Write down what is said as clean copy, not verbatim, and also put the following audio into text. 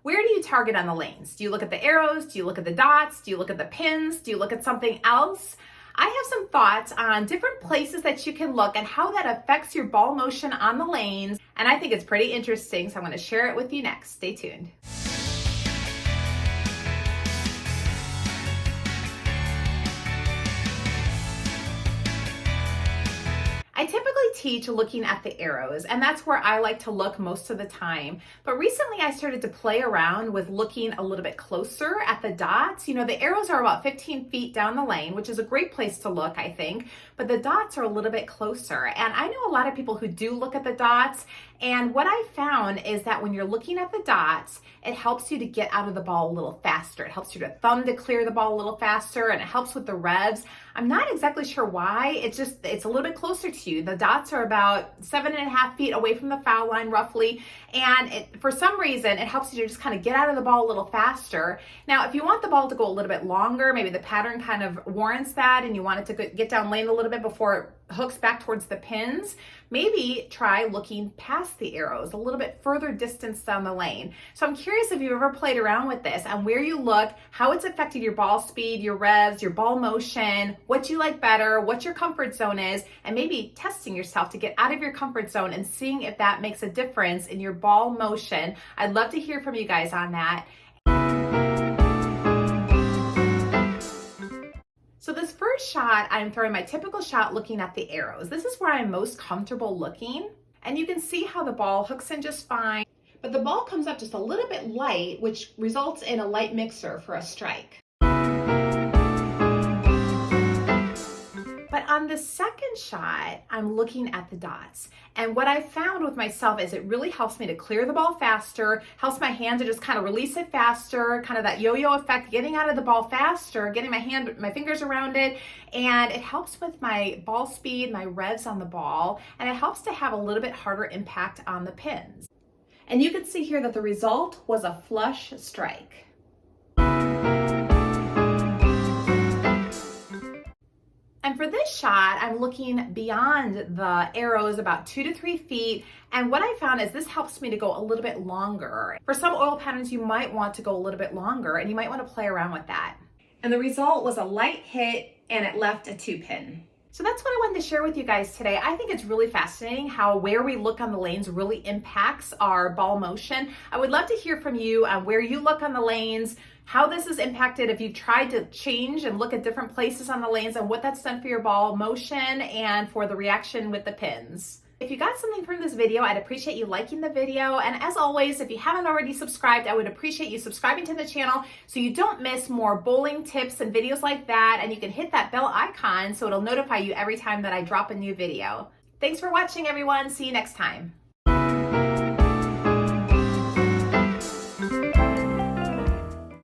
Where do you target on the lanes? Do you look at the arrows? Do you look at the dots? Do you look at the pins? Do you look at something else? I have some thoughts on different places that you can look and how that affects your ball motion on the lanes. And I think it's pretty interesting, so I'm going to share it with you next. Stay tuned. I typically teach looking at the arrows, and that's where I like to look most of the time. But recently I started to play around with looking a little bit closer at the dots. You know, the arrows are about 15 feet down the lane, which is a great place to look, I think, but the dots are a little bit closer. And I know a lot of people who do look at the dots, and what I found is that when you're looking at the dots, it helps you to get out of the ball a little faster. It helps you to thumb to clear the ball a little faster, and it helps with the revs. I'm not exactly sure why. It's a little bit closer to you. The dots are about 7.5 feet away from the foul line roughly. And for some reason, it helps you to just kind of get out of the ball a little faster. Now, if you want the ball to go a little bit longer, maybe the pattern kind of warrants that and you want it to get down lane a little bit before it hooks back towards the pins, maybe try looking past the arrows, a little bit further distance down the lane. So I'm curious if you've ever played around with this and where you look, how it's affected your ball speed, your revs, your ball motion, what you like better, what your comfort zone is, and maybe testing yourself to get out of your comfort zone and seeing if that makes a difference in your ball motion. I'd love to hear from you guys on that. So this first shot, I'm throwing my typical shot looking at the arrows. This is where I'm most comfortable looking. And you can see how the ball hooks in just fine, but the ball comes up just a little bit light, which results in a light mixer for a strike. But on the second shot, I'm looking at the dots. And what I found with myself is it really helps me to clear the ball faster, helps my hand to just kind of release it faster, kind of that yo-yo effect, getting out of the ball faster, getting my fingers around it. And it helps with my ball speed, my revs on the ball, and it helps to have a little bit harder impact on the pins. And you can see here that the result was a flush strike. And for this shot, I'm looking beyond the arrows about 2 to 3 feet. And what I found is this helps me to go a little bit longer. For some oil patterns, you might want to go a little bit longer and you might want to play around with that. And the result was a light hit and it left a 2-pin. So that's what I wanted to share with you guys today. I think it's really fascinating how where we look on the lanes really impacts our ball motion. I would love to hear from you on where you look on the lanes, how this is impacted, if you've tried to change and look at different places on the lanes and what that's done for your ball motion and for the reaction with the pins. If you got something from this video, I'd appreciate you liking the video. And as always, if you haven't already subscribed, I would appreciate you subscribing to the channel so you don't miss more bowling tips and videos like that. And you can hit that bell icon so it'll notify you every time that I drop a new video. Thanks for watching, everyone. See you next time.